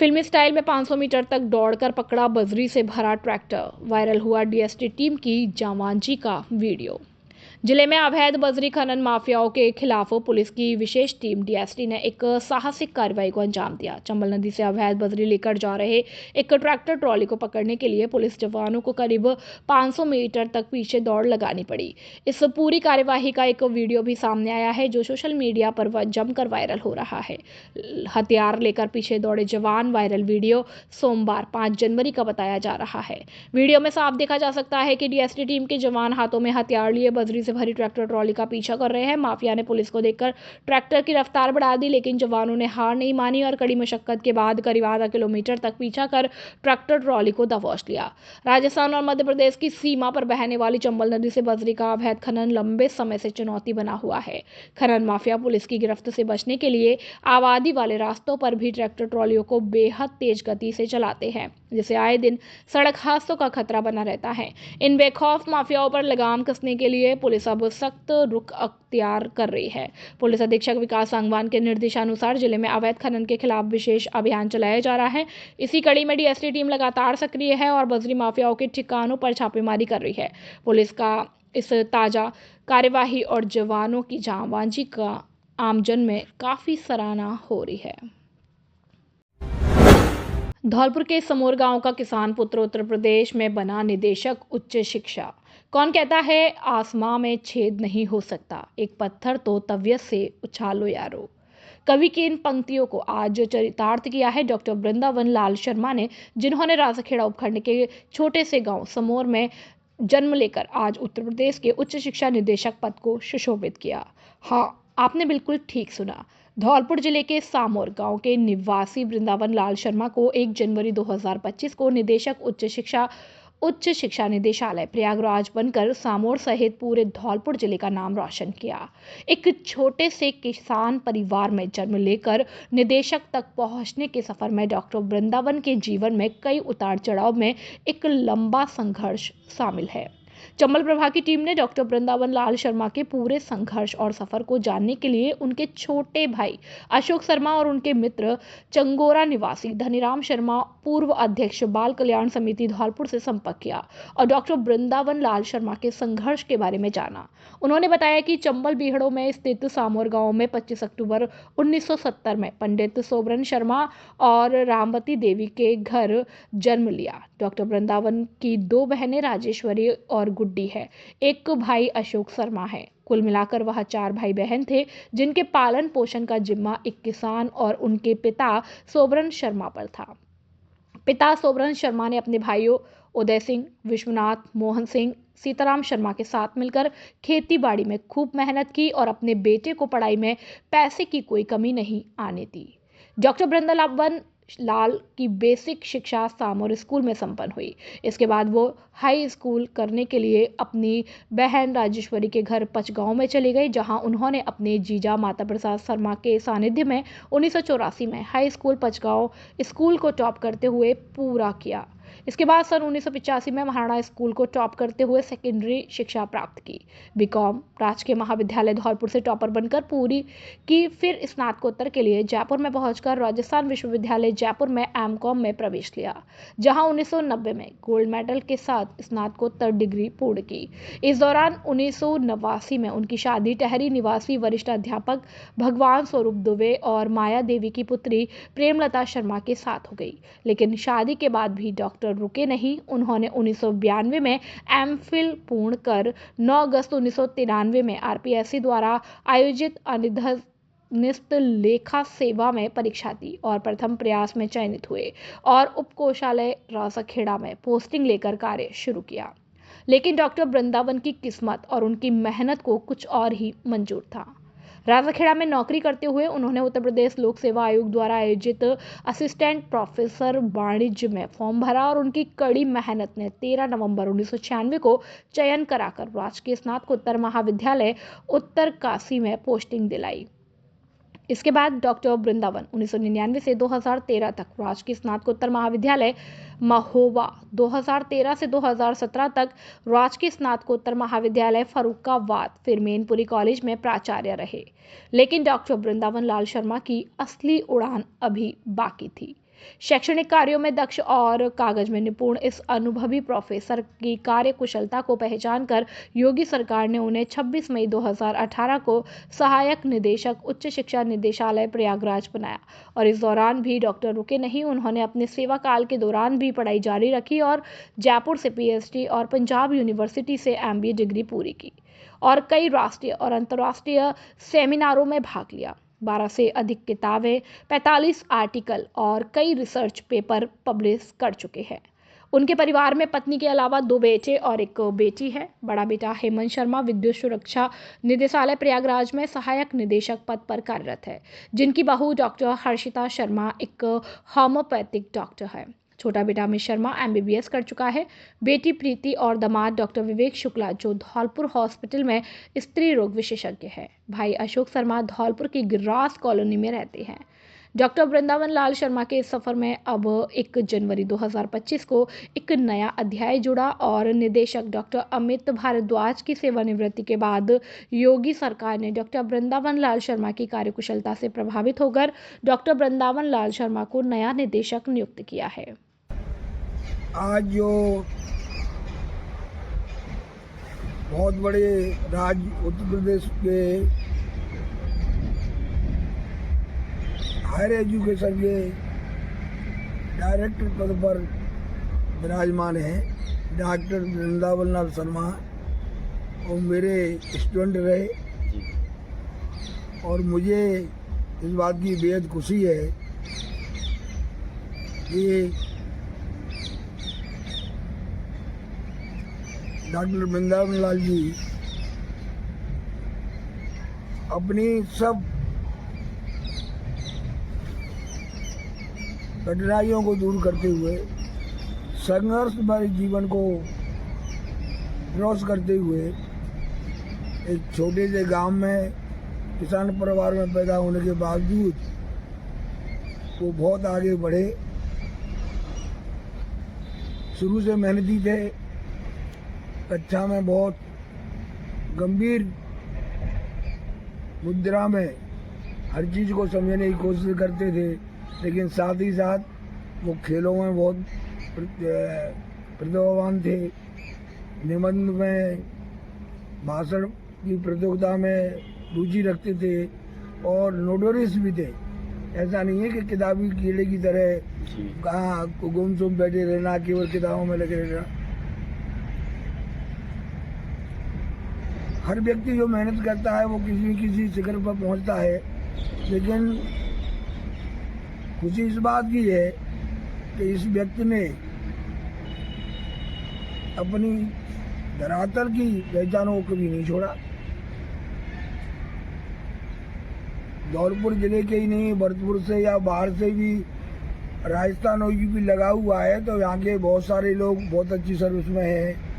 फिल्मी स्टाइल में 500 मीटर तक दौड़कर पकड़ा बजरी से भरा ट्रैक्टर। वायरल हुआ डीएसटी टीम की जांबाजी का वीडियो। जिले में अवैध बजरी खनन माफियाओं के खिलाफ पुलिस की विशेष टीम डीएसटी ने एक साहसिक कार्रवाई को अंजाम दिया। चंबल नदी से अवैध बजरी लेकर जा रहे एक ट्रैक्टर ट्रॉली को पकड़ने के लिए पुलिस जवानों को करीब 500 मीटर तक पीछे दौड़ लगानी पड़ी। इस पूरी कार्यवाही का एक वीडियो भी सामने आया है जो सोशल मीडिया पर जमकर वायरल हो रहा है। हथियार लेकर पीछे दौड़े जवान। वायरल वीडियो सोमवार 5 जनवरी का बताया जा रहा है। वीडियो में साफ देखा जा सकता है कि डीएसटी टीम के जवान हाथों में हथियार लिए बजरी से भरी ट्रैक्टर ट्रॉली का पीछा कर रहे हैं। माफिया ने पुलिस को देखकर ट्रैक्टर की रफ्तार बढ़ा दी, लेकिन जवानों ने हार नहीं मानी और कड़ी मशक्कत के बाद करीब आधा किलोमीटर तक पीछा कर ट्रैक्टर ट्रॉली को दबोच लिया। राजस्थान और मध्य प्रदेश की सीमा पर बहने वाली चंबल नदी से बजरी का अवैध खनन लंबे समय से चुनौती बना हुआ है। खनन माफिया पुलिस की गिरफ्त से बचने के लिए आबादी वाले रास्तों पर भी ट्रैक्टर ट्रॉलियों को बेहद तेज गति से चलाते हैं, जिससे आए दिन सड़क हादसों का खतरा बना रहता है। इन बेखौफ माफियाओं पर लगाम कसने के लिए पुलिस अब सख्त रुख अख्तियार कर रही है। पुलिस अधीक्षक विकास सांगवान के निर्देशानुसार जिले में अवैध खनन के खिलाफ विशेष अभियान चलाया जा रहा है। इसी कड़ी में डीएसटी टीम लगातार सक्रिय है और बजरी माफियाओं के ठिकानों पर छापेमारी कर रही है। पुलिस का इस ताजा कार्यवाही और जवानों की जांबाजी का आमजन में काफी सराहना हो रही है। धौलपुर के समोर गांव का किसान पुत्र उत्तर प्रदेश में बना निदेशक उच्च शिक्षा। कौन कहता है आसमां में छेद नहीं हो सकता, एक पत्थर तो तवियत से उछालो यारो। कवि की इन पंक्तियों को आज चरितार्थ किया है डॉक्टर वृंदावन लाल शर्मा ने, जिन्होंने राजाखेड़ा उपखंड के छोटे से गांव समोर में जन्म लेकर आज उत्तर प्रदेश के उच्च शिक्षा निदेशक पद को सुशोभित किया। हाँ, आपने बिल्कुल ठीक सुना। धौलपुर जिले के सामोर गांव के निवासी वृंदावन लाल शर्मा को 1 जनवरी 2025 को निदेशक उच्च शिक्षा निदेशालय प्रयागराज बनकर सामोर सहित पूरे धौलपुर जिले का नाम रोशन किया। एक छोटे से किसान परिवार में जन्म लेकर निदेशक तक पहुंचने के सफर में डॉक्टर वृंदावन के जीवन में कई उतार चढ़ाव में एक लंबा संघर्ष शामिल है। चंबल प्रभाग की टीम ने डॉक्टर वृंदावन लाल शर्मा के पूरे संघर्ष और सफर को जानने के लिए उनके छोटे भाई अशोक शर्मा और उनके मित्र चंगोरा निवासी धनीराम शर्मा पूर्व अध्यक्ष बाल कल्याण समिति धौलपुर से संपर्क किया और डॉक्टर वृंदावन लाल शर्मा के संघर्ष के बारे में जाना। उन्होंने बताया कि चंबल बीहड़ों में स्थित सामोर गांव में 25 अक्टूबर 1970 में पंडित सोबरन शर्मा और रामवती देवी के घर जन्म लिया। डॉक्टर वृंदावन की 2 बहनें राजेश्वरी और गुड्डी है, एक भाई अशोक शर्मा है। कुल मिलाकर वह 4 भाई बहन थे, जिनके पालन पोषण का जिम्मा एक किसान और उनके पिता सोबरन शर्मा पर था। पिता सोबरन शर्मा ने अपने भाइयों उदय सिंह, विश्वनाथ, मोहन सिंह, सीताराम शर्मा के साथ मिलकर खेती बाड़ी में खूब मेहनत की और अपने बेटे को पढ़ाई में पैसे की कोई कमी नहीं आने दी। डॉक्टर वृंदावन लाल की बेसिक शिक्षा सामोर स्कूल में संपन्न हुई। इसके बाद वो हाई स्कूल करने के लिए अपनी बहन राजेश्वरी के घर पचगांव में चली गई, जहां उन्होंने अपने जीजा माता प्रसाद शर्मा के सानिध्य में 1984 में हाई स्कूल पचगांव स्कूल को टॉप करते हुए पूरा किया। इसके बाद सन 1985 में महाराणा स्कूल को टॉप करते हुए सेकेंडरी शिक्षा प्राप्त की। बीकॉम राजकीय महाविद्यालय धौलपुर से टॉपर बनकर पूरी की। फिर स्नातकोत्तर के लिए जयपुर में पहुंचकर राजस्थान विश्वविद्यालय जयपुर में एमकॉम में प्रवेश लिया, जहां 1990 में गोल्ड मेडल के साथ स्नातकोत्तर डिग्री पूर्ण की। इस दौरान 1989 में उनकी शादी टहरी निवासी वरिष्ठ अध्यापक भगवान स्वरूप दुबे और माया देवी की पुत्री प्रेमलता शर्मा के साथ हो गई। लेकिन शादी के बाद भी डॉक्टर रुके नहीं। उन्होंने 1992 में एमफिल पूर्ण कर 9 अगस्त 1993 में आरपीएससी द्वारा आयोजित अनिर्दिष्ट लेखा सेवा में परीक्षा दी और प्रथम प्रयास में चयनित हुए और उपकोषालय राजाखेड़ा में पोस्टिंग लेकर कार्य शुरू किया। लेकिन डॉक्टर वृंदावन की किस्मत और उनकी मेहनत को कुछ और ही मंजूर था। राजाखेड़ा में नौकरी करते हुए उन्होंने उत्तर प्रदेश लोक सेवा आयोग द्वारा आयोजित असिस्टेंट प्रोफेसर वाणिज्य में फॉर्म भरा और उनकी कड़ी मेहनत ने 13 नवंबर 1996 को चयन कराकर राजकीय स्नातकोत्तर महाविद्यालय उत्तरकाशी में पोस्टिंग दिलाई। इसके बाद डॉक्टर वृंदावन 1999 से 2013 तक राजकीय स्नातकोत्तर महाविद्यालय महोबा, 2013 से 2017 तक राजकीय स्नातकोत्तर महाविद्यालय फर्रुखाबाद, फिर मैनपुरी कॉलेज में प्राचार्य रहे। लेकिन डॉक्टर वृंदावन लाल शर्मा की असली उड़ान अभी बाकी थी। शैक्षणिक कार्यों में दक्ष और कागज में निपुण इस अनुभवी प्रोफेसर की कार्यकुशलता को पहचानकर योगी सरकार ने उन्हें 26 मई 2018 को सहायक निदेशक उच्च शिक्षा निदेशालय प्रयागराज बनाया और इस दौरान भी डॉक्टर रुके नहीं। उन्होंने अपने सेवा काल के दौरान भी पढ़ाई जारी रखी और जयपुर से PhD और पंजाब यूनिवर्सिटी से MBA डिग्री पूरी की और कई राष्ट्रीय और अंतर्राष्ट्रीय सेमिनारों में भाग लिया। 12 से अधिक किताबें, 45 आर्टिकल और कई रिसर्च पेपर पब्लिश कर चुके हैं। उनके परिवार में पत्नी के अलावा 2 बेटे और 1 बेटी है। बड़ा बेटा हेमंत शर्मा विद्युत सुरक्षा निदेशालय प्रयागराज में सहायक निदेशक पद पर कार्यरत है, जिनकी बहू डॉक्टर हर्षिता शर्मा एक होम्योपैथिक डॉक्टर है। छोटा बेटा अमित शर्मा MBBS कर चुका है। बेटी प्रीति और दामाद डॉक्टर विवेक शुक्ला जो धौलपुर हॉस्पिटल में स्त्री रोग विशेषज्ञ है। भाई अशोक शर्मा धौलपुर की गिर्रास कॉलोनी में रहते हैं। डॉक्टर वृंदावन लाल शर्मा के इस सफर में अब 1 जनवरी 2025 को एक नया अध्याय जुड़ा और निदेशक डॉक्टर अमित भारद्वाज की सेवानिवृत्ति के बाद योगी सरकार ने डॉक्टर वृंदावन लाल शर्मा की कार्यकुशलता से प्रभावित होकर डॉक्टर वृंदावन लाल शर्मा को नया निदेशक नियुक्त किया है। आज जो बहुत बड़े राज्य उत्तर प्रदेश के हायर एजुकेशन के डायरेक्टर पद पर विराजमान हैं डॉक्टर वृंदावन लाल शर्मा, वो मेरे स्टूडेंट रहे और मुझे इस बात की बेहद खुशी है कि डॉक्टर वृंदावन लाल जी अपनी सब कठिनाइयों को दूर करते हुए संघर्ष भरे जीवन को क्रॉस करते हुए एक छोटे से गांव में किसान परिवार में पैदा होने के बावजूद वो बहुत आगे बढ़े। शुरू से मेहनती थे, कक्षा में बहुत गंभीर मुद्रा में हर चीज़ को समझने की कोशिश करते थे, लेकिन साथ ही साथ वो खेलों में बहुत प्रतिभावान थे। निबंध में, भाषण की प्रतियोगिता में रुचि रखते थे और नोटोरियस भी थे। ऐसा नहीं है कि किताबी कीड़े की तरह कहाँ गुमसुम बैठे रहना, केवल किताबों में लगे रहना। हर व्यक्ति जो मेहनत करता है वो किसी न किसी शिखर पर पहुंचता है, लेकिन खुशी इस बात की है कि इस व्यक्ति ने अपनी धरातल की पहचानों को कभी नहीं छोड़ा। धौलपुर जिले के ही नहीं, भरतपुर से या बाहर से भी राजस्थान और यूपी लगा हुआ है, तो यहाँ के बहुत सारे लोग बहुत अच्छी सर्विस में हैं।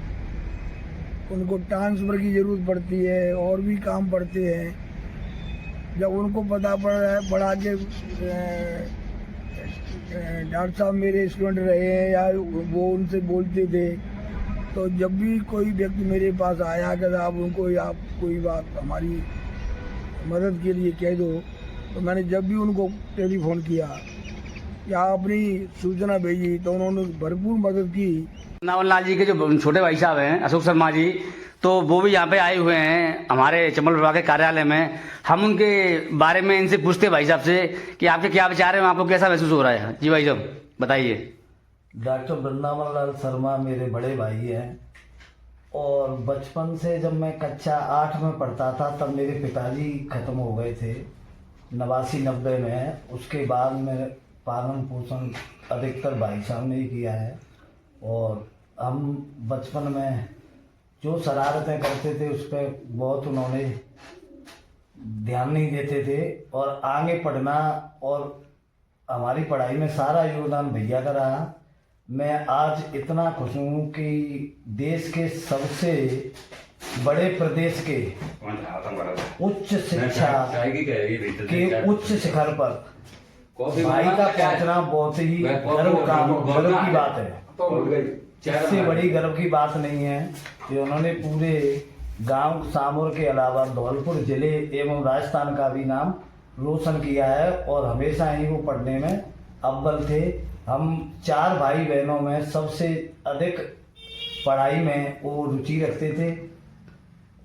उनको ट्रांसफ़र की ज़रूरत पड़ती है और भी काम पड़ते हैं। जब उनको पता पड़ा कि डॉक्टर साहब मेरे स्टूडेंट रहे हैं या वो उनसे बोलते थे, तो जब भी कोई व्यक्ति मेरे पास आया कि आप उनको आप कोई बात हमारी मदद के लिए कह दो, तो मैंने जब भी उनको टेलीफोन किया या अपनी सूचना भेजी तो उन्होंने भरपूर मदद की। वृंदावन लाल जी के जो छोटे भाई साहब हैं अशोक शर्मा जी, तो वो भी यहाँ पे आए हुए हैं हमारे चंबल विभाग के कार्यालय में। हम उनके बारे में इनसे पूछते भाई साहब से कि आपके क्या विचार हैं, आपको कैसा महसूस हो रहा है। जी भाई साहब बताइए। डॉक्टर वृंदावन लाल शर्मा मेरे बड़े भाई हैं और बचपन से जब मैं कक्षा 8 में पढ़ता था तब मेरे पिताजी ख़त्म हो गए थे 89-90 में। उसके बाद में पालन पोषण अधिकतर भाई साहब ने ही किया है और हम बचपन में जो शरारतें करते थे उस पर बहुत उन्होंने ध्यान नहीं देते थे और आगे पढ़ना और हमारी पढ़ाई में सारा योगदान भैया का रहा। मैं आज इतना खुश हूँ कि देश के सबसे बड़े प्रदेश के उच्च शिक्षा के उच्च शिखर पर भाई का पहुँचना बहुत ही गर्व की बात है। इससे बड़ी गर्व की बात नहीं है कि उन्होंने पूरे गांव सामोर के अलावा धौलपुर जिले एवं राजस्थान का भी नाम रोशन किया है और हमेशा ही वो पढ़ने में अव्वल थे। हम 4 भाई बहनों में सबसे अधिक पढ़ाई में वो रुचि रखते थे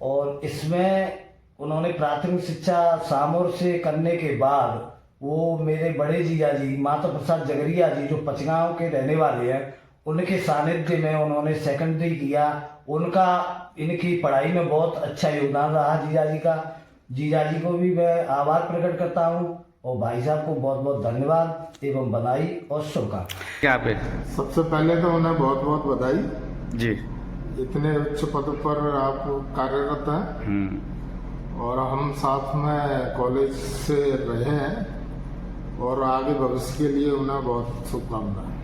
और इसमें उन्होंने प्राथमिक शिक्षा सामोर से करने के बाद वो मेरे बड़े जीजा जी माता प्रसाद जगरिया जी जो पचगांव के रहने वाले हैं, उनके सानिध्य में उन्होंने सेकेंडरी किया। उनका इनकी पढ़ाई में बहुत अच्छा योगदान रहा जीजा जी का। जीजा जी को भी मैं आभार प्रकट करता हूँ और भाई साहब को बहुत बहुत धन्यवाद एवं बधाई और शुभकामनाएं। यहाँ पे सबसे पहले तो उन्हें बहुत बहुत बधाई जी। इतने उच्च पद पर आप कार्यरत हैं और हम साथ में कॉलेज से रहे हैं और आगे भविष्य के लिए उन्हें बहुत शुभकामनाएं।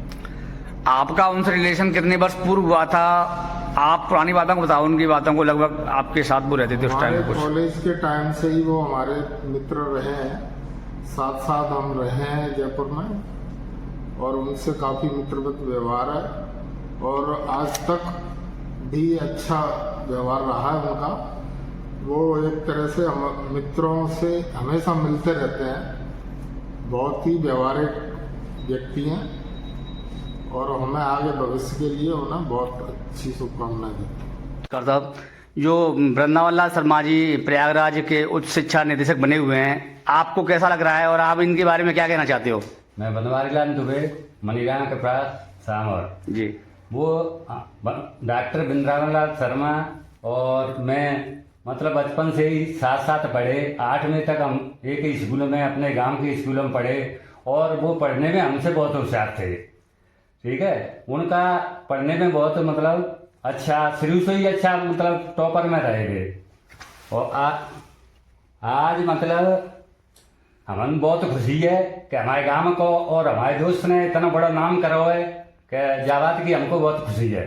आपका उनसे रिलेशन कितने वर्ष पूर्व हुआ था? आप पुरानी बातों को बताओ, उनकी बातों को। लगभग आपके साथ वो रहते थे उस टाइम कुछ? कॉलेज के टाइम से ही वो हमारे मित्र रहे हैं, साथ साथ हम रहे हैं जयपुर में और उनसे काफी मित्रवत व्यवहार है और आज तक भी अच्छा व्यवहार रहा है उनका। वो एक तरह से हम मित्रों से हमेशा मिलते रहते हैं, बहुत ही व्यवहारिक व्यक्ति हैं और हमें आगे भविष्य के लिए उन्हें बहुत अच्छी शुभकामनाएं देते हैं। साहब, जो वृंदावन लाल शर्मा जी प्रयागराज के उच्च शिक्षा निदेशक बने हुए हैं, आपको कैसा लग रहा है और आप इनके बारे में क्या कहना चाहते हो? मैं बनवारी लाल दुबे, मनीगांव के पास सामौर जी। वो डॉक्टर वृंदावन लाल शर्मा और मैं मतलब बचपन से ही साथ साथ पढ़े। 8वीं तक हम एक ही स्कूल में अपने गांव के स्कूलों में पढ़े और वो पढ़ने में हमसे बहुत होशियार थे। ठीक है, उनका पढ़ने में बहुत मतलब अच्छा, शुरू से ही अच्छा मतलब टॉपर में रहे थे। और आज मतलब हमें बहुत खुशी है कि हमारे गांव को और हमारे दोस्त ने इतना बड़ा नाम करा है कि जावात की हमको बहुत खुशी है।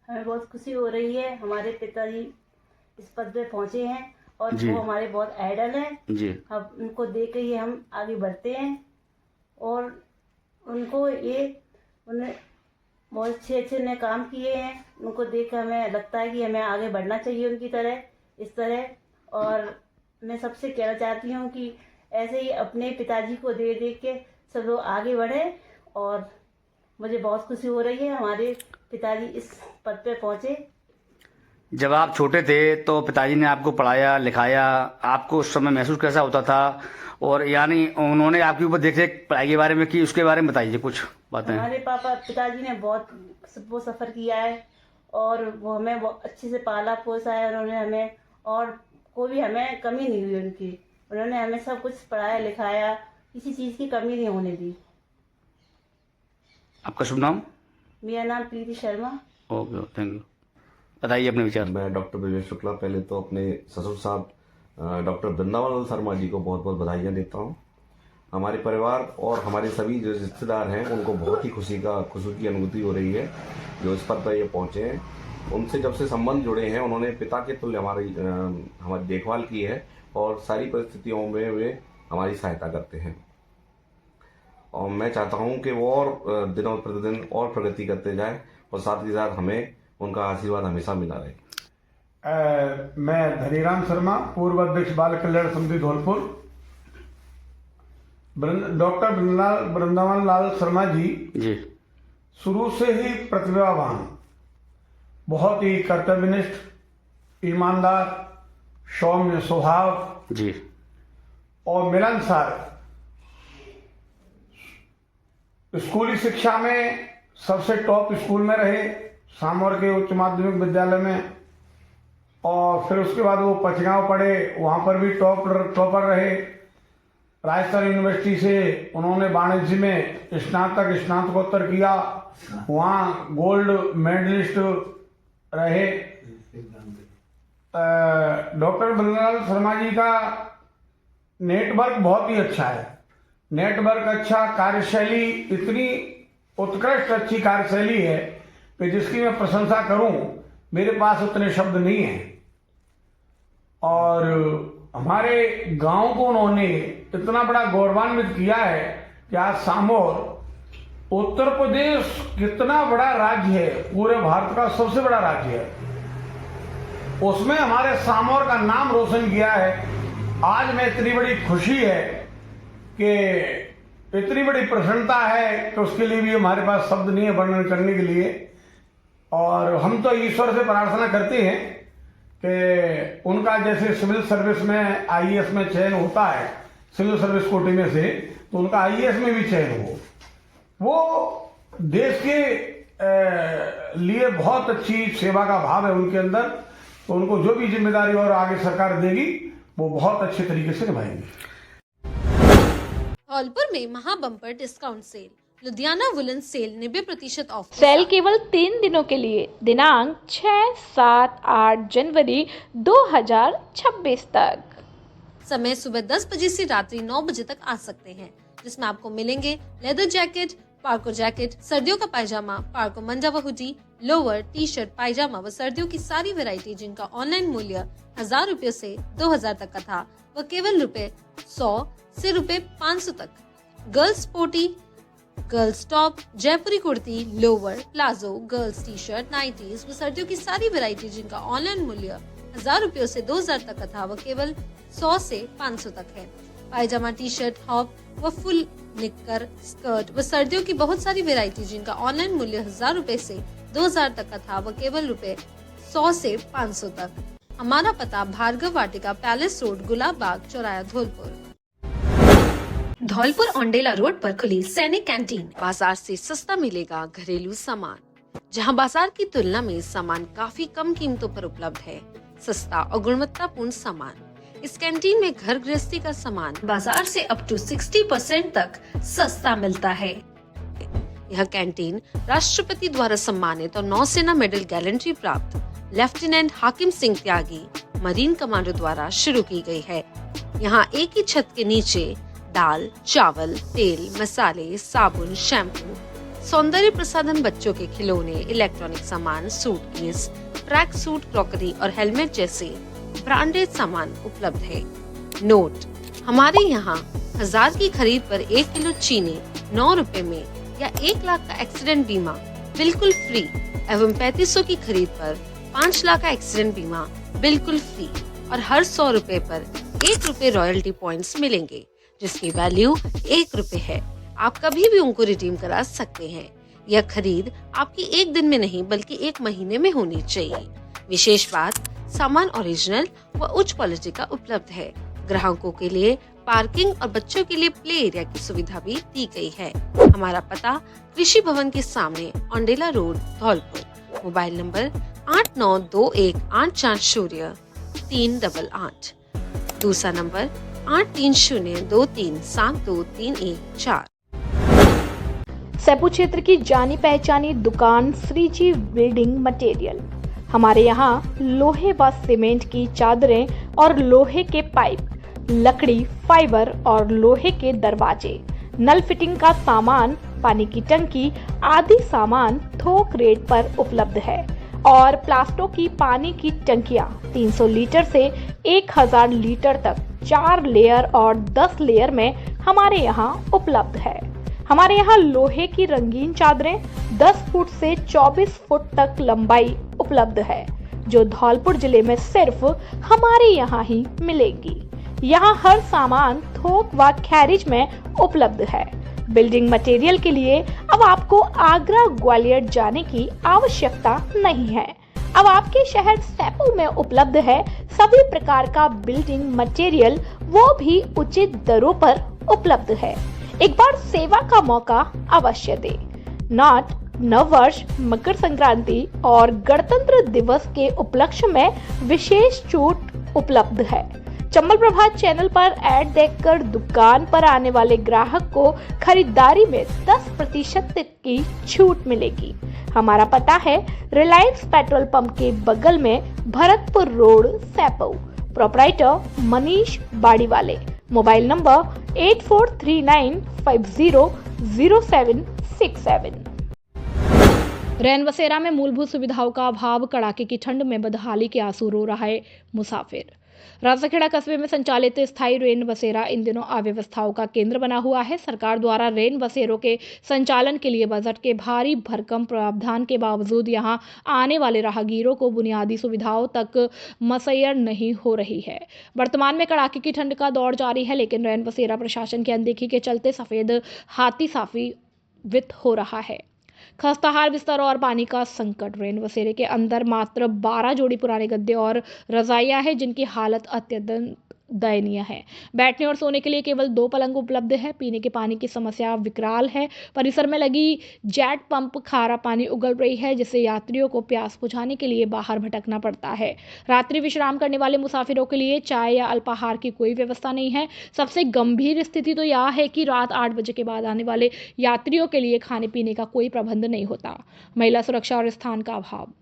हमें बहुत खुशी हो रही है, हमारे पिताजी इस पद पे पहुंचे हैं और जी। वो हमारे बहुत आइडल हैं जी। अब उनको देख के ही हम आगे बढ़ते हैं और उनको उन्हें बहुत अच्छे ने काम किए हैं। उनको देख कर हमें लगता है कि हमें आगे बढ़ना चाहिए उनकी तरह, इस तरह। और मैं सबसे कहना चाहती हूँ कि ऐसे ही अपने पिताजी को देख के सब लोग आगे बढ़े और मुझे बहुत खुशी हो रही है हमारे पिताजी इस पद पे पहुँचे। जब आप छोटे थे तो पिताजी ने आपको पढ़ाया लिखाया, आपको उस समय महसूस कैसा होता था? और यानी उन्होंने आपके ऊपर देख रेख पढ़ाई के बारे में की, उसके बारे में बताइए कुछ बातें। हमारे पिताजी ने बहुत वो सफ़र किया है और वो हमें बहुत अच्छे से पाला पोसा है। उन्होंने हमें और कोई भी हमें कमी नहीं हुई उनकी। उन्होंने हमें सब कुछ पढ़ाया लिखाया, किसी चीज़ की कमी नहीं होने दी। आपका शुभ नाम? मेरा नाम Preeti Sharma. Okay, thank you. बताइए अपने विचार। मैं डॉक्टर ब्रजेश शुक्ला पहले तो अपने ससुर साहब डॉक्टर वृंदावन लाल शर्मा जी को बहुत बहुत बधाइयाँ देता हूँ। हमारे परिवार और हमारे सभी जो रिश्तेदार हैं उनको बहुत ही खुशी की अनुभूति हो रही है जो इस पद पर ये पहुँचे हैं। उनसे जब से संबंध जुड़े हैं उन्होंने पिता के तुल्य हमारी देखभाल की है और सारी परिस्थितियों में वे हमारी सहायता करते हैं और मैं चाहता हूं कि वो और दिनों प्रतिदिन और प्रगति करते जाएं और साथ ही साथ हमें उनका आशीर्वाद हमेशा मिला रहे। मैं धनीराम शर्मा, पूर्व अध्यक्ष बाल कल्याण समिति धौलपुर। डॉक्टर वृंदावन लाल शर्मा जी शुरू से ही प्रतिभावान, बहुत ही कर्तव्यनिष्ठ, ईमानदार, सौम्य स्वभाव जी और मिलनसार। स्कूली शिक्षा में सबसे टॉप स्कूल में रहे, सामौर के उच्च माध्यमिक विद्यालय में, और फिर उसके बाद वो पचगांव पढ़े, वहाँ पर भी टॉपर रहे। राजस्थान यूनिवर्सिटी से उन्होंने वाणिज्य में स्नातकोत्तर किया, वहाँ गोल्ड मेडलिस्ट रहे। डॉक्टर वृंदावन शर्मा जी का नेटवर्क बहुत ही अच्छा है, नेटवर्क अच्छा, कार्यशैली इतनी उत्कृष्ट अच्छी कार्यशैली है कि जिसकी मैं प्रशंसा करूं मेरे पास उतने शब्द नहीं हैं। और हमारे गांव को उन्होंने इतना बड़ा गौरवान्वित किया है कि आज सामौर उत्तर प्रदेश कितना बड़ा राज्य है, पूरे भारत का सबसे बड़ा राज्य है, उसमें हमारे सामौर का नाम रोशन किया है। आज मैं इतनी बड़ी खुशी है कि इतनी बड़ी प्रसन्नता है कि उसके लिए भी हमारे पास शब्द नहीं है वर्णन करने के लिए। और हम तो ईश्वर से प्रार्थना करते हैं कि उनका जैसे सिविल सर्विस में आईएएस में चयन होता है, सिविल सर्विस कोटे में से, तो उनका आईएएस में भी चयन हो। वो देश के लिए बहुत अच्छी सेवा का भाव है उनके अंदर, तो उनको जो भी जिम्मेदारी और आगे सरकार देगी वो बहुत अच्छे तरीके से निभाएंगे। धौलपुर में महा bumper discount sale, Ludhiana woollen sale 90% off. Sale केवल 3 दिनों के लिए, दिनांक 6, 7, 8 जनवरी 2026 तक। समय सुबह 10 बजे से रात्रि 9 बजे तक आ सकते हैं, जिसमें आपको मिलेंगे लेदर जैकेट, पार्को जैकेट, सर्दियों का पायजामा, पार्को मंजा व हुडी, लोअर, टी शर्ट, पायजामा व सर्दियों की सारी वैरायटी जिनका ऑनलाइन मूल्य 1000 रुपये से 2000 तक का था, वह केवल ₹100 से ₹500 तक। Girls sporty, girls top, Jaipuri kurti, lower, palazzo, girls T shirt, nighties व सर्दियों की सारी वैरायटी जिनका ऑनलाइन मूल्य 1000 रुपये से 2000 तक का था, वह केवल 100 से 500 तक है। पायजामा, टी शर्ट, हॉप व फुल निक्कर, स्कर्ट व सर्दियों की बहुत सारी वैरायटी जिनका ऑनलाइन मूल्य 1000 रुपये से 2000 तक का था, वह केवल ₹100 से 500 तक। हमारा पता भार्गव वाटिका, palace road, Gulab Bagh, चौराया, Dholpur. Dholpur औंडेला road पर खुली सैनिक कैंटीन। बाजार से सस्ता मिलेगा घरेलू सामान, जहां बाजार की तुलना में सामान काफी कम कीमतों पर उपलब्ध है। सस्ता और गुणवत्तापूर्ण सामान। इस कैंटीन में घर गृहस्थी का सामान बाजार से अप टू 60% तक सस्ता मिलता है। यह कैंटीन राष्ट्रपति द्वारा सम्मानित और नौसेना मेडल गैलेंट्री प्राप्त लेफ्टिनेंट हाकिम सिंह त्यागी, मरीन कमांडो द्वारा शुरू की गई है। यहाँ एक ही छत के नीचे दाल, चावल, तेल, मसाले, साबुन, शैम्पू, सौंदर्य प्रसाधन, बच्चों के खिलौने, इलेक्ट्रॉनिक सामान, सूटकेस, ट्रैक सूट, क्रॉकरी और हेलमेट जैसे ब्रांडेड सामान उपलब्ध है। नोट: हमारे यहाँ 1000 की खरीद पर 1 किलो चीनी 9 रुपए में या 1 लाख का एक्सीडेंट बीमा बिल्कुल फ्री एवं 3500 की खरीद पर 5 लाख का एक्सीडेंट बीमा बिल्कुल फ्री और हर 100 रुपए पर 1 रुपए रॉयल्टी पॉइंट्स मिलेंगे, जिसकी वैल्यू 1 रुपए है। आप कभी भी उनको रिडीम करा सकते हैं। यह खरीद आपकी 1 दिन में नहीं बल्कि 1 महीने में होनी चाहिए। विशेष बात, सामान ओरिजिनल व उच्च क्वालिटी का उपलब्ध है। ग्राहकों के लिए पार्किंग और बच्चों के लिए प्ले एरिया की सुविधा भी दी गई है। हमारा पता कृषि भवन के सामने, Aundela road, Dholpur. Mobile number 8921840388। दूसरा नंबर 8302372314। सैपू क्षेत्र की जानी पहचानी दुकान श्रीजी बिल्डिंग मटेरियल। हमारे यहाँ लोहे व सीमेंट की चादरें और लोहे के पाइप, लकड़ी, फाइबर और लोहे के दरवाजे, नल फिटिंग का सामान, पानी की टंकी आदि सामान थोक रेट पर उपलब्ध है। और प्लास्टो की पानी की टंकियां 300 लीटर से 1000 लीटर तक 4 लेयर और 10 लेयर में हमारे यहाँ उपलब्ध है। हमारे यहाँ लोहे की रंगीन चादरें 10 फुट से 24 फुट तक लंबाई उपलब्ध है, जो धौलपुर जिले में सिर्फ हमारे यहाँ ही मिलेगी। यहाँ हर सामान थोक व खैरिज में उपलब्ध है। बिल्डिंग मटेरियल के लिए अब आपको आगरा ग्वालियर जाने की आवश्यकता नहीं है। अब आपके शहर सैपू में उपलब्ध है सभी प्रकार का बिल्डिंग मटेरियल, वो भी उचित दरों पर उपलब्ध है। एक बार सेवा का मौका अवश्य दे। नववर्ष, मकर संक्रांति और गणतंत्र दिवस के उपलक्ष्य में विशेष छूट उपलब्ध है। चंबल प्रभात चैनल पर ऐड देखकर दुकान पर आने वाले ग्राहक को खरीदारी में 10% तक की छूट मिलेगी। हमारा पता है रिलायंस पेट्रोल पंप के बगल में, Bharatpur road, Saipau. Proprietor Manish Bariwale. Mobile number 8439500767। रैन बसेरा में मूलभूत सुविधाओं का अभाव, कड़ाके की ठंड में बदहाली के आंसू रो रहा है मुसाफिर। राजाखेड़ा कस्बे में संचालित स्थायी रेन बसेरा इन दिनों अव्यवस्थाओं का केंद्र बना हुआ है। सरकार द्वारा रेन बसेरों के संचालन के लिए बजट के भारी भरकम प्रावधान के बावजूद यहां आने वाले राहगीरों को बुनियादी सुविधाओं तक मुहैया नहीं हो रही है। वर्तमान में कड़ाके की ठंड का दौर जारी है, लेकिन रेन बसेरा प्रशासन की अनदेखी के चलते सफेद हाथी साफी वित्त हो रहा है। खस्ताहाल बिस्तर और पानी का संकट। रेन बसेरे के अंदर मात्र 12 जोड़ी पुराने गद्दे और रजाइयां हैं, जिनकी हालत अत्यंत दयनीय है। बैठने और सोने के लिए केवल 2 पलंग उपलब्ध है। पीने के पानी की समस्या विकराल है। परिसर में लगी जेट पंप खारा पानी उगल रही है, जिससे यात्रियों को प्यास बुझाने के लिए बाहर भटकना पड़ता है। रात्रि विश्राम करने वाले मुसाफिरों के लिए चाय या अल्पाहार की कोई व्यवस्था नहीं है। सबसे गंभीर स्थिति तो यह है कि रात 8 बजे के बाद आने वाले यात्रियों के लिए खाने पीने का कोई प्रबंध नहीं होता। महिला सुरक्षा और स्थान का अभाव।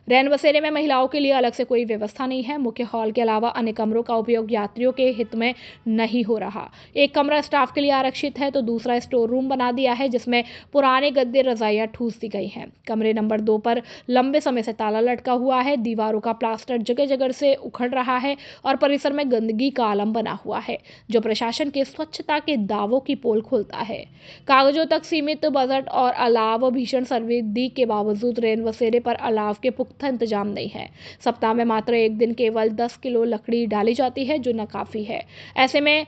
रैन बसेरे में महिलाओं के लिए अलग से कोई व्यवस्था नहीं है। मुख्य हॉल के अलावा अन्य कमरों का उपयोग यात्रियों के हित में नहीं हो रहा। एक कमरा स्टाफ के लिए आरक्षित है तो दूसरा स्टोर रूम बना दिया है, जिसमें पुराने गद्दे रजाइयां ठूस दी गई हैं। कमरे नंबर 2 पर लंबे समय से ताला लटका हुआ है। दीवारों का प्लास्टर जगह जगह से उखड़ रहा है और परिसर में गंदगी का आलम बना हुआ है, जो प्रशासन के स्वच्छता के दावों की पोल खोलता है। कागजों तक सीमित बजट और अलाव भीषण सर्दी के बावजूद रेन बसेरे पर अलाव के इंतजाम नहीं है। सप्ताह में मात्र एक दिन केवल 10 किलो लकड़ी डाली जाती है, जो न काफी है। ऐसे में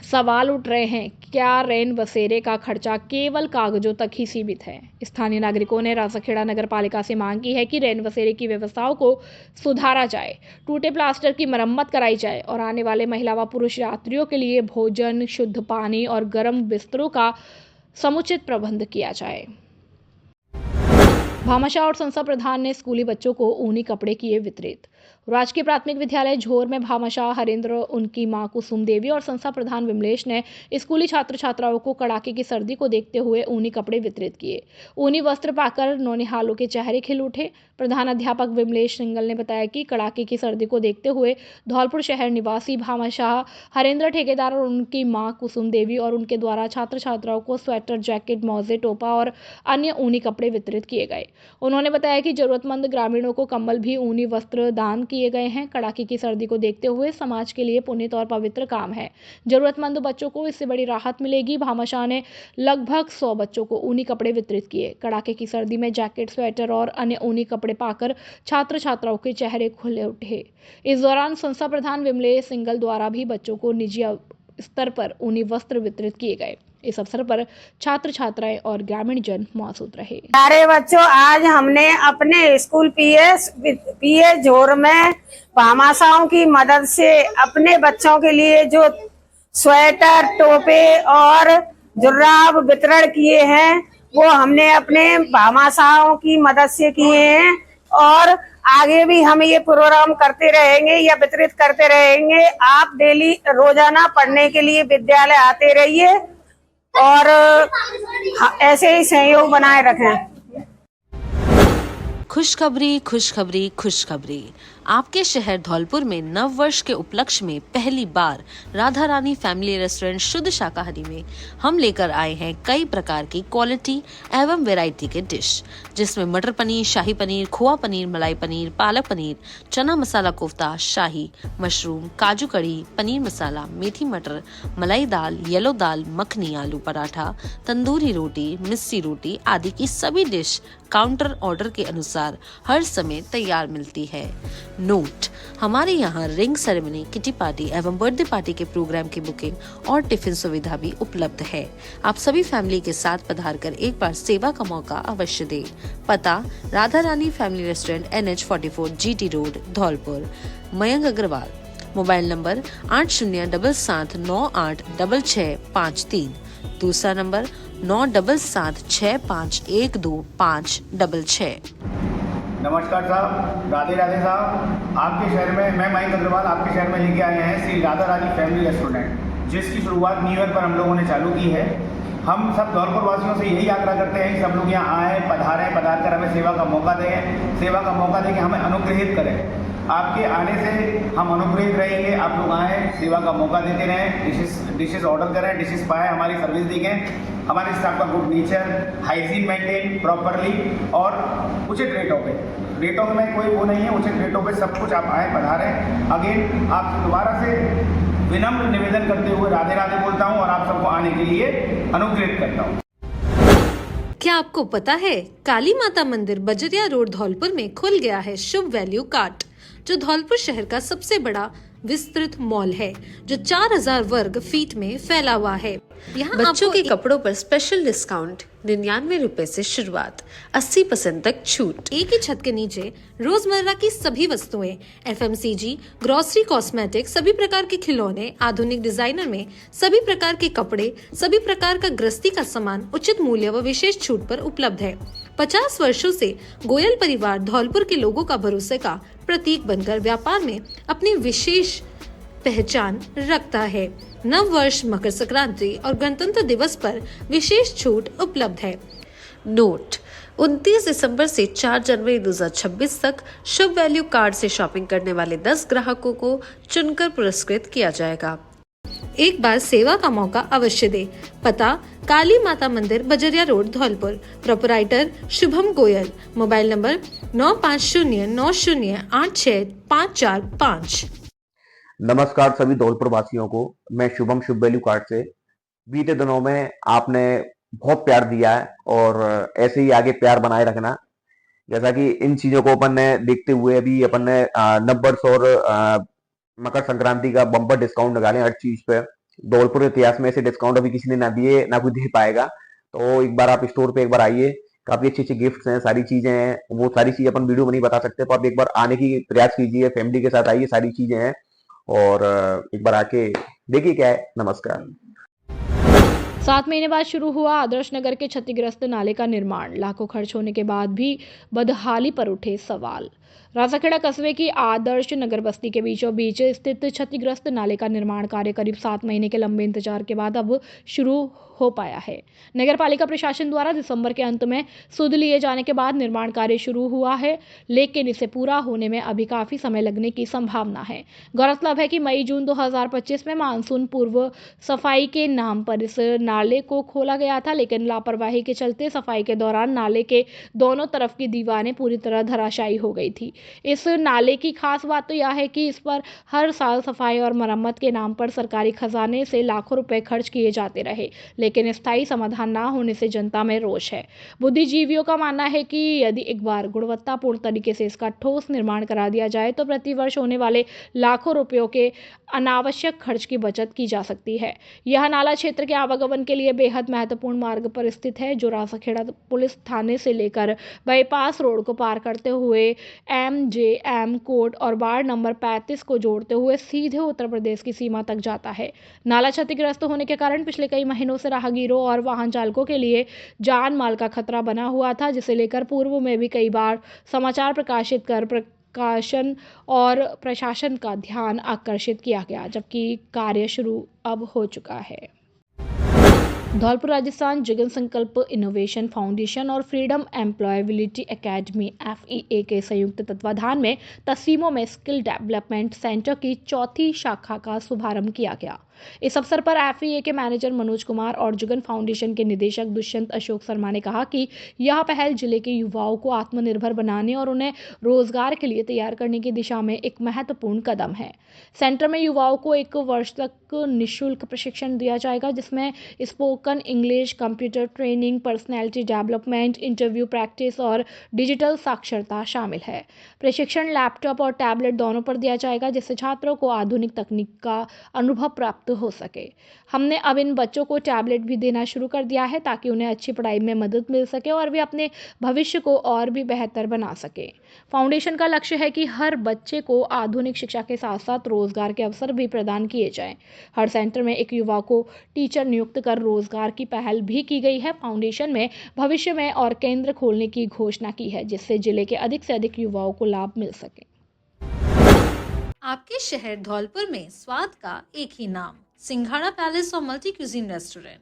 सवाल उठ रहे हैं, क्या रेन बसेरे का खर्चा केवल कागजों तक ही सीमित है? स्थानीय नागरिकों ने राजाखेड़ा नगर पालिका से मांग की है कि रेन बसेरे की व्यवस्थाओं को सुधारा जाए, टूटे प्लास्टर की मरम्मत कराई जाए और आने वाले महिला व पुरुष यात्रियों के लिए भोजन, शुद्ध पानी और गर्म बिस्तरों का समुचित प्रबंध किया जाए। भामाशाह और संस्था प्रधान ने स्कूली बच्चों को ऊनी कपड़े किए वितरित। राजकीय प्राथमिक विद्यालय झोर में भामाशाह हरेंद्र, उनकी मां कुसुम देवी और संस्था प्रधान विमलेश ने स्कूली छात्र छात्राओं को कड़ाके की सर्दी को देखते हुए ऊनी कपड़े वितरित किए। ऊनी वस्त्र पाकर नौनिहालों के चेहरे खिल उठे। प्रधान अध्यापक विमलेश सिंगल ने बताया कि कड़ाके की सर्दी को देखते हुए धौलपुर शहर निवासी भामाशाह हरेंद्र ठेकेदार और उनकी मां कुसुम देवी और उनके द्वारा छात्र छात्राओं को स्वेटर, जैकेट, मोजे, टोपा और अन्य ऊनी कपड़े वितरित किए गए। उन्होंने बताया कि जरूरतमंद ग्रामीणों को कंबल भी ऊनी वस्त्र दान किए गए हैं। कड़ाके की सर्दी को देखते हुए समाज के लिए पुनीत और पवित्र काम है। जरूरतमंद बच्चों को इससे बड़ी राहत मिलेगी। भामाशाह ने लगभग 100 बच्चों को ऊनी कपड़े वितरित किए। कड़ाके की सर्दी में जैकेट, स्वेटर और अन्य ऊनी कपड़े पाकर छात्र छात्राओं के चेहरे खुले उठे। इस दौरान संस्था प्रधान विमलेश सिंगल द्वारा भी बच्चों को निजी स्तर पर ऊनी वस्त्र वितरित किए गए। इस अवसर पर छात्र छात्राएं और ग्रामीण जन मौजूद रहे। प्यारे बच्चों, आज हमने अपने स्कूल पीए झोर में भामाशाहों की मदद से अपने बच्चों के लिए जो स्वेटर, टोपे और जुर्राब वितरण किए हैं, वो हमने अपने भामाशाहों की मदद से किए हैं और आगे भी हम ये प्रोग्राम करते रहेंगे या वितरित करते रहेंगे। आप डेली रोजाना पढ़ने के लिए विद्यालय आते रहिए और ऐसे ही सहयोग बनाए रखें। खुशखबरी, खुशखबरी, खुशखबरी। आपके शहर धौलपुर में नव वर्ष के उपलक्ष्य में पहली बार राधा रानी फैमिली रेस्टोरेंट शुद्ध शाकाहारी में हम लेकर आए हैं कई प्रकार की क्वालिटी एवं वैरायटी के डिश, जिसमें मटर पनीर, शाही पनीर, खोआ पनीर, मलाई पनीर, पालक पनीर, चना मसाला कोफ्ता, शाही मशरूम, काजू कड़ी, पनीर मसाला, मेथी मटर, मलाई दाल, येलो दाल, मखनी, आलू पराठा, तंदूरी रोटी, मिस्सी रोटी आदि की सभी डिश काउंटर ऑर्डर के अनुसार हर समय तैयार मिलती है। नोट: हमारे यहाँ रिंग सेरेमनी, किटी पार्टी एवं बर्थडे पार्टी के प्रोग्राम की बुकिंग और टिफिन सुविधा भी उपलब्ध है। आप सभी फैमिली के साथ पधार कर एक बार सेवा का मौका अवश्य दें। पता: Radha Rani family restaurant, NH44, GT road, Dholpur. Mayank Agarwal. Mobile number 8077986653। दूसरा नंबर 9776512566। नमस्कार साहब, राधे राधे साहब। आपके शहर में मैं मयंक अग्रवाल आपके शहर में लेके आए हैं श्री राधा रानी फैमिली रेस्टोरेंट, जिसकी शुरुआत न्यू ईयर पर हम लोगों ने चालू की है। हम सब धौलपुर वासियों से यही आग्रह करते हैं कि सब लोग यहाँ आएँ, पधार कर हमें सेवा का मौका दें, सेवा का मौका दें कि हमें अनुग्रहित करें। आपके आने से हम अनुग्रहित रहेंगे। आप लोग आएँ, सेवा का मौका देते रहें, डिशेस ऑर्डर करें, डिशेस पाएँ, हमारी सर्विस देखें। हमारे स्टाफ का good nature, hygiene maintain properly और उचित रेटों में कोई वो नहीं है, उचित रेटों पे सब कुछ आप आए पधारें। अगेन आप दोबारा से विनम्र निवेदन करते हुए राधे राधे बोलता हूँ और आप सबको आने के लिए अनुग्रहित करता हूँ। क्या आपको पता है काली माता मंदिर बजरिया रोड धौलपुर में खुल गया है शुभ वैल्यू कार्ट, जो धौलपुर शहर का सबसे बड़ा विस्तृत मॉल है, जो 4000 वर्ग फीट में फैला हुआ है। यहाँ बच्चों के कपड़ों पर स्पेशल डिस्काउंट, 99 रुपए से शुरुआत, 80% तक छूट। एक ही छत के नीचे रोजमर्रा की सभी वस्तुएं, FMCG, ग्रोसरी, कॉस्मेटिक, सभी प्रकार के खिलौने, आधुनिक डिजाइनर में सभी प्रकार के कपड़े, सभी प्रकार का गृहस्थी का सामान उचित मूल्य व विशेष छूट पर उपलब्ध है। 50 वर्षों से गोयल परिवार धौलपुर के लोगों का भरोसे का प्रतीक बनकर व्यापार में अपनी विशेष पहचान रखता है। नव वर्ष, मकर संक्रांति और गणतंत्र दिवस पर विशेष छूट उपलब्ध है। नोट: 29 दिसंबर से 4 जनवरी 2026 तक शुभ वैल्यू कार्ड से शॉपिंग करने वाले 10 ग्राहकों को चुनकर पुरस्कृत किया जाएगा। एक बार सेवा का मौका अवश्य दे। पता: Kali Mata Mandir, Bajaria road, Dholpur. Proprietor Shubham Goyal. Mobile number 9509086545। नमस्कार सभी धौलपुर वासियों को, मैं शुभम शुभ वैल्यू कार्ड से। बीते दिनों में आपने बहुत प्यार दिया है और ऐसे ही आगे प्यार बनाए रखना। जैसा कि इन चीजों को अपन ने देखते हुए अभी अपन ने नववर्ष और मकर संक्रांति का बम्पर डिस्काउंट निकाले हर चीज पे। धौलपुर इतिहास में ऐसे डिस्काउंट अभी किसी ने ना दिए, ना कोई दे पाएगा। तो एक बार आप स्टोर पे एक बार आइए, काफी अच्छी अच्छी गिफ्ट्स हैं, सारी चीजें हैं। वो सारी चीजें अपन वीडियो में नहीं बता सकते, तो आप एक बार आने की प्रयास कीजिए, फैमिली के साथ आइए, सारी चीजें हैं और एक बार आके देखिए क्या है। नमस्कार। 7 महीने बाद शुरू हुआ आदर्श नगर के क्षतिग्रस्त नाले का निर्माण। लाखों खर्च होने के बाद भी बदहाली पर उठे सवाल। राजाखेड़ा कस्बे की आदर्श नगर बस्ती के बीचों बीच स्थित क्षतिग्रस्त नाले का निर्माण कार्य करीब 7 महीने के लंबे इंतजार के बाद अब शुरू हो पाया है। नगर पालिका प्रशासन द्वारा दिसंबर के अंत में सुध लिए जाने के बाद निर्माण कार्य शुरू हुआ है, लेकिन इसे पूरा होने में अभी काफी समय लगने की संभावना है। गौरतलब है कि मई जून 2025 में मानसून पूर्व सफाई के नाम पर इस नाले को खोला गया था, लेकिन लापरवाही के चलते सफाई के दौरान नाले के दोनों तरफ की दीवारें पूरी तरह धराशायी हो गई थी। इस नाले की खास बात तो यह है कि इस पर हर साल सफाई और मरम्मत के नाम पर सरकारी खजाने से लाखों रुपए खर्च किए जाते रहे, लेकिन स्थायी समाधान ना होने से जनता में रोष है। बुद्धिजीवियों का मानना है कि यदि एक बार गुणवत्तापूर्ण तरीके से इसका ठोस निर्माण करा दिया जाए तो प्रतिवर्ष होने वाले लाखों रुपयों के अनावश्यक खर्च की बचत की जा सकती है। यह नाला क्षेत्र के आवागमन के लिए बेहद महत्वपूर्ण मार्ग पर स्थित है, जो राजाखेड़ा पुलिस थाने से लेकर बाईपास रोड को पार करते हुए MJM कोर्ट और वार्ड नंबर 35 को जोड़ते हुए सीधे उत्तर प्रदेश की सीमा तक जाता है। नाला क्षतिग्रस्त होने के कारण पिछले कई महीनों से राहगीरों और वाहन चालकों के लिए जान माल का खतरा बना हुआ था, जिसे लेकर पूर्व में भी कई बार समाचार प्रकाशित कर प्रकाशन और प्रशासन का ध्यान आकर्षित किया गया, जबकि कार्य शुरू अब हो चुका है। धौलपुर राजस्थान जगन संकल्प इनोवेशन फाउंडेशन और फ्रीडम एम्प्लॉयबिलिटी एकेडमी FEA के संयुक्त तत्वाधान में तस्वीमों में स्किल डेवलपमेंट सेंटर की 4थी शाखा का शुभारंभ किया गया। इस अवसर पर FEA के मैनेजर मनोज कुमार और जुगन फाउंडेशन के निदेशक दुष्यंत अशोक शर्मा ने कहा कि यह पहल जिले के युवाओं को आत्मनिर्भर बनाने और उन्हें रोजगार के लिए तैयार करने की दिशा में एक महत्वपूर्ण कदम है। सेंटर में युवाओं को 1 वर्ष तक निःशुल्क प्रशिक्षण दिया जाएगा, जिसमें spoken English, computer training, personality development, interview practice और डिजिटल साक्षरता शामिल है। प्रशिक्षण लैपटॉप और टैबलेट दोनों पर दिया जाएगा, जिससे छात्रों को आधुनिक तकनीक का अनुभव प्राप्त हो सके। हमने अब इन बच्चों को टैबलेट भी देना शुरू कर दिया है, ताकि उन्हें अच्छी पढ़ाई में मदद मिल सके और वे अपने भविष्य को और भी बेहतर बना सके। फाउंडेशन का लक्ष्य है कि हर बच्चे को आधुनिक शिक्षा के साथ साथ रोजगार के अवसर भी प्रदान किए जाएं। हर सेंटर में एक युवा को टीचर नियुक्त कर रोजगार की पहल भी की गई है। फाउंडेशन में भविष्य में और केंद्र खोलने की घोषणा की है, जिससे जिले के अधिक से अधिक युवाओं को लाभ मिल सके। आपके शहर धौलपुर में स्वाद का एक ही नाम, सिंघाड़ा पैलेस और मल्टी क्यूजिन रेस्टोरेंट,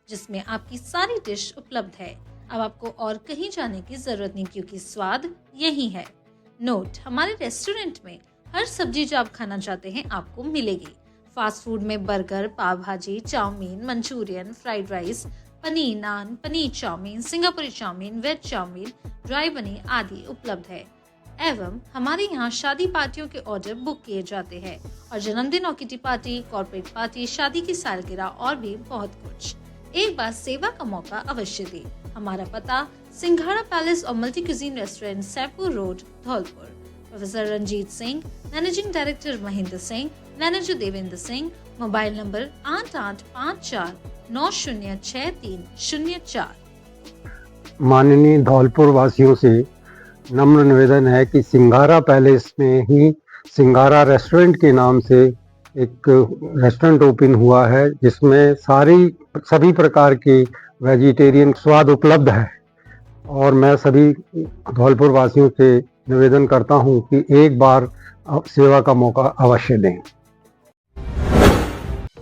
जिसमें आपकी सारी डिश उपलब्ध है। अब आपको और कहीं जाने की जरूरत नहीं, क्योंकि स्वाद यही है। नोट: हमारे रेस्टोरेंट में हर सब्जी जो आप खाना चाहते हैं आपको मिलेगी। फास्ट फूड में burger, pav bhaji, chow mein, Manchurian, fried rice, paneer naan, paneer chow mein, Singapuri chow mein, veg chow mein, dry paneer आदि उपलब्ध है। एवं हमारे यहाँ शादी पार्टियों के ऑर्डर बुक किए जाते हैं और जन्मदिन और किटी पार्टी, कॉर्पोरेट पार्टी, शादी की सालगिरह और भी बहुत कुछ। एक बार सेवा का मौका अवश्य दें। हमारा पता सिंघाड़ा पैलेस और multi cuisine restaurant, Saifpur road, Dholpur. Professor Ranjeet Singh, managing director Mahendra Singh, manager Devendra Singh. Mobile number 8854906304। माननीय धौलपुर वासियों से नम्र निवेदन है कि सिंघाड़ा पैलेस में ही सिंघाड़ा रेस्टोरेंट के नाम से एक रेस्टोरेंट ओपन हुआ है, जिसमें सभी प्रकार के वेजिटेरियन स्वाद उपलब्ध है। और मैं सभी धौलपुर वासियों से निवेदन करता हूं कि एक बार सेवा का मौका अवश्य दें।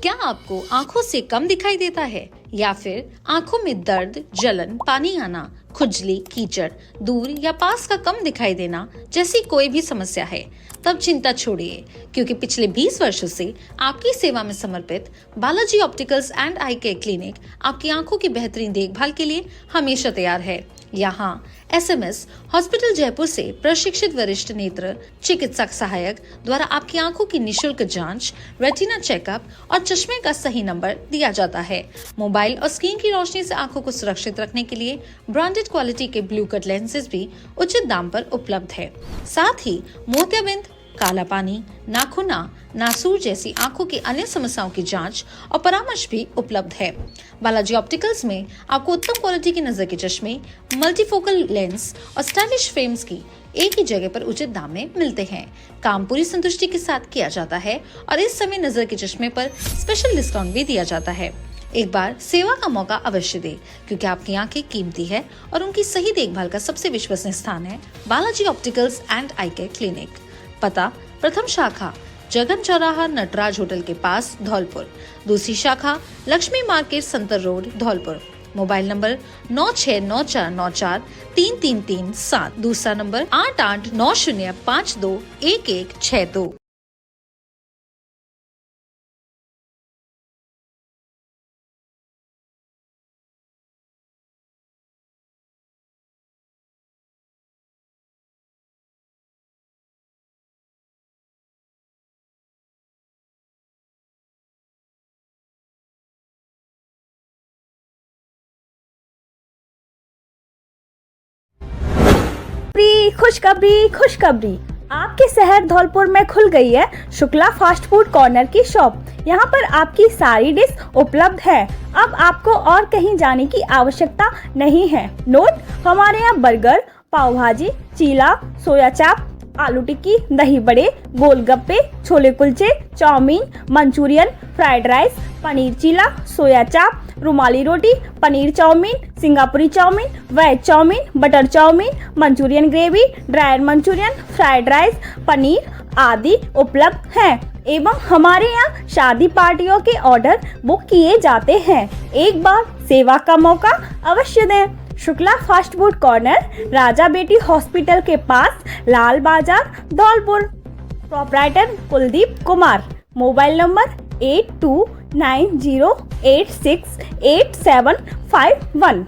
क्या आपको आंखों से कम दिखाई देता है या फिर आंखों में दर्द, जलन, पानी आना, खुजली, कीचड़, दूर या पास का कम दिखाई देना जैसी कोई भी समस्या है? तब चिंता छोड़िए, क्योंकि पिछले 20 वर्षों से आपकी सेवा में समर्पित Balaji opticals and I care clinic आपकी आंखों की बेहतरीन देखभाल के लिए हमेशा तैयार है। यहाँ SMS हॉस्पिटल जयपुर से प्रशिक्षित वरिष्ठ नेत्र चिकित्सक सहायक द्वारा आपकी आंखों की निशुल्क जांच, रेटिना चेकअप और चश्मे का सही नंबर दिया जाता है। मोबाइल और स्क्रीन की रोशनी से आंखों को सुरक्षित रखने के लिए ब्रांडेड क्वालिटी के ब्लू कट लेंसेज भी उचित दाम पर उपलब्ध है। साथ ही मोतियाबिंद, काला पानी, नाखूना, नासूर जैसी आंखों की अन्य समस्याओं की जांच और परामर्श भी उपलब्ध है। बालाजी ऑप्टिकल्स में आपको उत्तम क्वालिटी के नजर के चश्मे, मल्टीफोकल लेंस और स्टाइलिश फ्रेम्स की एक ही जगह पर उचित दाम में मिलते हैं। काम पूरी संतुष्टि के साथ किया जाता है और इस समय नजर के चश्मे पर स्पेशल डिस्काउंट भी दिया जाता है। एक बार सेवा का मौका अवश्य दें, क्योंकि आपकी आंखें कीमती है और उनकी सही देखभाल का सबसे विश्वसनीय स्थान है Balaji opticals and I care clinic. पता प्रथम शाखा जगन चौराहा नटराज होटल के पास धौलपुर, दूसरी शाखा Laxmi market Santar road Dholpur. Mobile number 9694943337, दूसरा नंबर 8890521162। खुशखबरी खुशखबरी, आपके शहर धौलपुर में खुल गई है शुक्ला फास्ट फूड कॉर्नर की शॉप। यहाँ पर आपकी सारी डिश उपलब्ध है। अब आपको और कहीं जाने की आवश्यकता नहीं है। नोट, हमारे यहाँ बर्गर, पाव भाजी, चीला, सोया चाप, आलू tikki, dahi bade, golgappe, chole kulche, chow mein, Manchurian, fried rice, paneer chilla, soya chaap, rumali roti, paneer chow mein, Singapuri chow mein, veg chow mein, butter chow mein, Manchurian gravy, dryer Manchurian, fried rice, paneer आदि उपलब्ध हैं। एवं हमारे यहाँ शादी पार्टियों के ऑर्डर बुक किए जाते हैं। एक बार सेवा का मौका अवश्य दें। शुक्ला फास्ट फूड कॉर्नर, राजा बेटी हॉस्पिटल के पास, लाल बाजार, Dholpur. Proprietor Kuldeep Kumar. Mobile number 8290868751।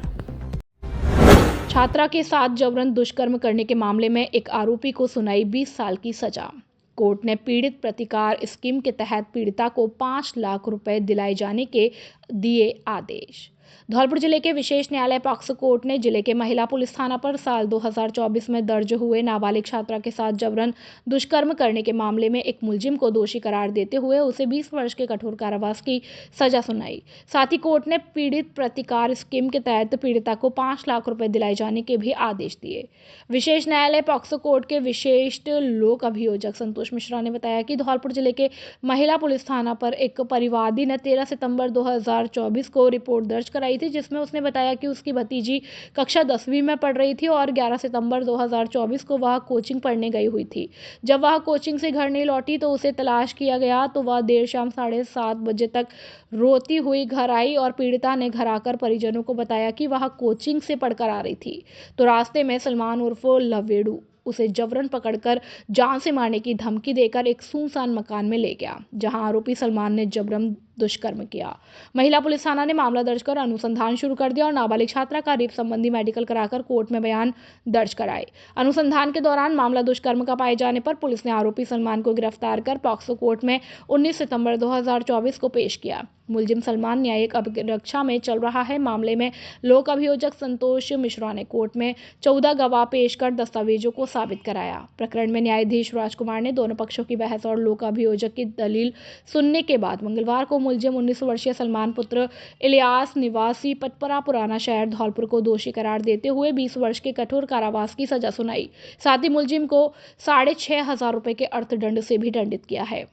छात्रा के साथ जबरन दुष्कर्म करने के मामले में एक आरोपी को सुनाई 20 साल की सजा। कोर्ट ने पीड़ित प्रतिकार स्कीम के तहत पीड़िता को 5 लाख रुपए दिलाए जाने के दिए आदेश। धौलपुर जिले के विशेष न्यायालय पॉक्सो कोर्ट ने जिले के महिला पुलिस थाना पर साल 2024 में दर्ज हुए नाबालिग छात्रा के साथ जबरन दुष्कर्म करने के मामले में एक मुलजिम को दोषी करार देते हुए उसे 20 वर्ष के कठोर कारावास की सजा सुनाई। साथ ही कोर्ट ने पीड़ित प्रतिकार स्कीम के तहत पीड़िता को 5 लाख रुपए दिलाए जाने के भी आदेश दिए। विशेष न्यायालय पॉक्सो कोर्ट के विशेष लोक अभियोजक संतोष मिश्रा ने बताया कि धौलपुर जिले के महिला पुलिस थाना पर एक परिवादी ने 13 सितंबर 2024 को रिपोर्ट दर्ज कराई थी, जिसमें उसने बताया कि उसकी भतीजी कक्षा 10वीं में पढ़ रही थी और 11 सितंबर 2024 को वह कोचिंग पढ़ने गई हुई थी। जब वह कोचिंग से घर नहीं लौटी तो उसे तलाश किया गया तो वह देर शाम 7:30 बजे तक रोती हुई घर आई और पीड़िता ने घर आकर परिजनों को बताया कि वह कोचिंग से पढ़कर आ रही थी। तो रास्ते में सलमान उर्फ लवेड़ू उसे जबरन पकड़कर जान से मारने की धमकी देकर एक सुनसान मकान में ले गया, जहां आरोपी सलमान ने जबरन दुष्कर्म किया। महिला पुलिस थाना ने मामला दर्ज कर अनुसंधान शुरू कर दिया और नाबालिग छात्रा का रेप संबंधी मेडिकल कराकर कोर्ट में बयान दर्ज कराए। अनुसंधान के दौरान मामला दुष्कर्म का पाए जाने पर पुलिस ने आरोपी सलमान को गिरफ्तार कर पॉक्सो कोर्ट में 19 सितंबर 2024 को पेश किया। मुलजिम सलमान न्यायिक अभिरक्षा में चल रहा है। मामले में लोक अभियोजक संतोष मिश्रा ने कोर्ट में 14 गवाह पेश कर दस्तावेजों को साबित कराया। प्रकरण में न्यायाधीश राजकुमार ने दोनों पक्षों की बहस और लोक अभियोजक की दलील सुनने के बाद मंगलवार को मुलजिम 19 वर्षीय सलमान पुत्र इलियास निवासी पटपरा पुराना शहर धौलपुर को दोषी करार देते हुए 20 वर्ष के कठोर कारावास की सजा सुनाई। साथ ही मुलजिम को 6,500 रुपए के अर्थदंड से भी दंडित किया है।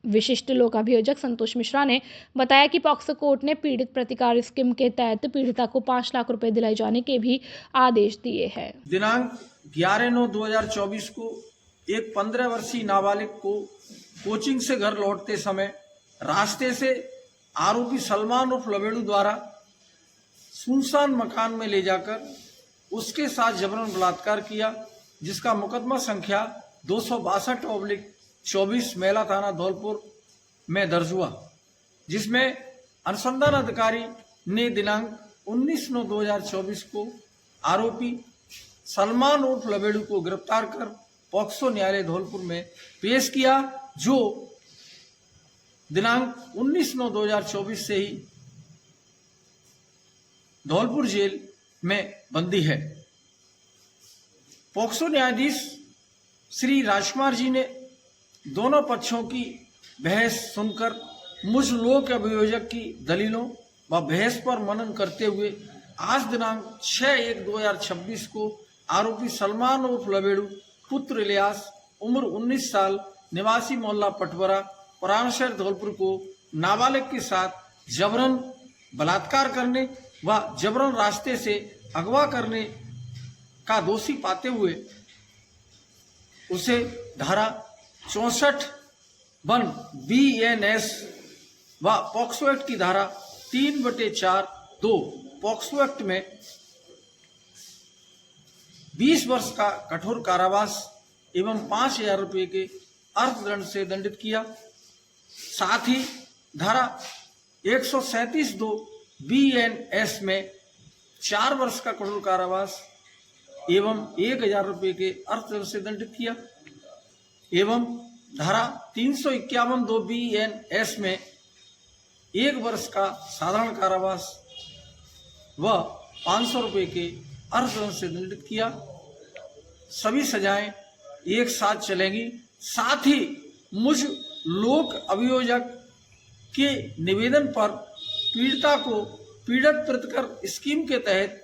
विशिष्ट लोक अभियोजक संतोष मिश्रा ने बताया कि पॉक्सो कोर्ट ने पीड़ित प्रतिकार स्कीम के तहत पीड़िता को 5 लाख रुपए दिलाए जाने के भी आदेश दिए हैं। दिनांक 11/9/2024 को एक 15 वर्षीय नाबालिग को कोचिंग से घर लौटते समय रास्ते से आरोपी सलमान उर्फ लवेड़ू द्वारा सुनसान मकान में ले जाकर उसके साथ जबरन बलात्कार किया, जिसका मुकदमा संख्या 262/24 मेला थाना धौलपुर में दर्ज हुआ, जिसमें अनुसंधान अधिकारी ने दिनांक 19/9/2024 को आरोपी सलमान उर्फ लवेड़ू को गिरफ्तार कर पॉक्सो न्यायालय धौलपुर में पेश किया, जो दिनांक 19/9/2024 से ही धौलपुर जेल में बंदी है। पॉक्सो न्यायाधीश श्री राजकुमार जी ने दोनों पक्षों की बहस सुनकर मुझ लोक अभियोजक की दलीलों व बहस पर मनन करते हुए आज दिनांक 6/1/2026 को आरोपी सलमान उर्फ लवेड़ू पुत्र इलियास उम्र 19 साल निवासी मोहल्ला पटवरा पुराना शहर धौलपुर को नाबालिग के साथ जबरन बलात्कार करने व जबरन रास्ते से अगवा करने का दोषी पाते हुए उसे धारा 64 BNS व पॉक्सो एक्ट की धारा 3/4(2) पॉक्सो एक्ट में 20 वर्ष का कठोर कारावास एवं 5,000 रुपये के अर्थदंड से दंडित किया। साथ ही धारा 137(2) BNS में 4 वर्ष का कठोर कारावास एवं 1,000 रुपये के अर्थदंड से दंडित किया एवं धारा 351(2) BNS में 1 वर्ष का साधारण कारावास व 500 रुपये के अर्थदंड से दंडित किया। सभी सजाएं एक साथ चलेंगी। साथ ही मुझ लोक अभियोजक के निवेदन पर पीड़िता को पीड़ित प्रतिकर स्कीम के तहत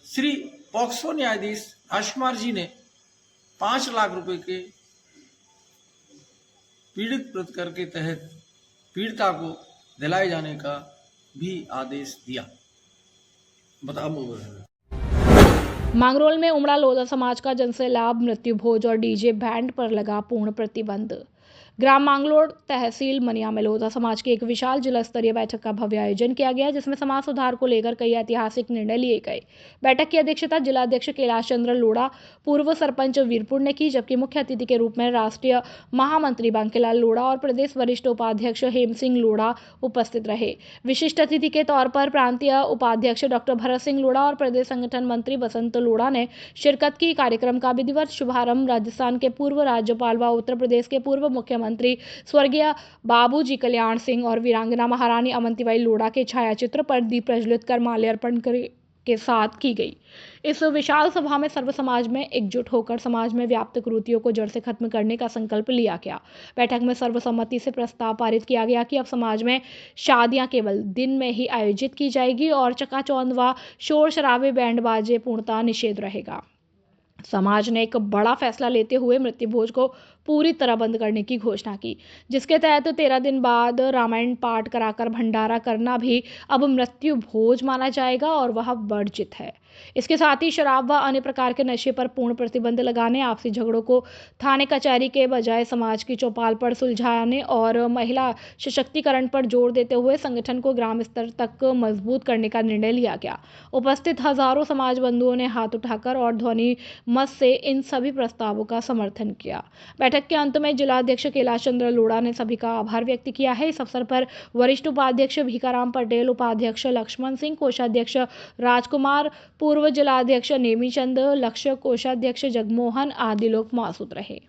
श्री पॉक्सो न्यायाधीश राजकुमार जी ने 5 लाख रुपए के पीड़ित प्रतिकर के तहत पीड़िता को दिलाए जाने का भी आदेश दिया। बताओ। मांगरोल में उमड़ा लोधा समाज का जनसैलाब, मृत्यु भोज और डीजे बैंड पर लगा पूर्ण प्रतिबंध। ग्राम मांगलोड़ तहसील मनिया में लोधा समाज की एक विशाल जिला स्तरीय बैठक का भव्य आयोजन किया गया, जिसमें समाज सुधार को लेकर कई ऐतिहासिक निर्णय लिए गए। बैठक की अध्यक्षता जिला अध्यक्ष कैलाश चंद्र लोढ़ा, पूर्व सरपंच वीरपुर ने की, जबकि मुख्य अतिथि के रूप में राष्ट्रीय महामंत्री बांकेलाल लोढ़ा और प्रदेश वरिष्ठ उपाध्यक्ष हेम सिंह लोढ़ा उपस्थित रहे। विशिष्ट अतिथि के तौर पर प्रांतीय उपाध्यक्ष डॉक्टर भरत सिंह लोढ़ा और प्रदेश संगठन मंत्री बसंत लोढ़ा ने शिरकत की। कार्यक्रम का विधिवत शुभारंभ राजस्थान के पूर्व राज्यपाल व उत्तर प्रदेश के पूर्व मुख्यमंत्री स्वर्गीय बाबूजी कल्याण सिंह और वीरांगना महारानी अवंतीबाई लोढ़ा के छायाचित्र पर दीप प्रज्वलित कर माल्यार्पण के साथ की गई। इस विशाल सभा में सर्व समाज में एकजुट होकर समाज में व्याप्त कुरीतियों को जड़ से खत्म करने का संकल्प लिया गया। बैठक में सर्वसम्मति से प्रस्ताव पारित किया गया कि अब समाज में शादियां केवल दिन में ही आयोजित की जाएगी और चकाचौंध व शोर शराबे बैंड बाजे पूर्णतः निषेध रहेगा। समाज ने एक बड़ा फैसला लेते हुए मृत्यु भोज को पूरी तरह बंद करने की घोषणा की, जिसके तहत 13 दिन बाद रामायण पाठ कराकर भंडारा करना भी अब मृत्यु भोज माना जाएगा और वह वर्जित है। इसके साथ ही शराब व अन्य प्रकार के नशे पर पूर्ण प्रतिबंध लगाने, आपसी झगड़ों को थाने कचहरी के बजाय समाज की चौपाल पर सुलझाने और महिला सशक्तिकरण पर जोर देते हुए संगठन को ग्राम स्तर तक मजबूत करने का निर्णय लिया गया। उपस्थित हजारों समाज बंधुओं ने हाथ उठाकर और ध्वनि मत से इन सभी प्रस्तावों का समर्थन किया। बैठक के अंत में जिलाध्यक्ष कैलाश चंद्र लोढ़ा ने सभी का आभार व्यक्त किया है। इस अवसर पर वरिष्ठ उपाध्यक्ष भीखाराम पटेल, उपाध्यक्ष लक्ष्मण सिंह, कोषाध्यक्ष राजकुमार, पूर्व जिलाध्यक्ष नेमी चंद, लक्ष्य कोषाध्यक्ष जगमोहन आदि लोग मौजूद रहे।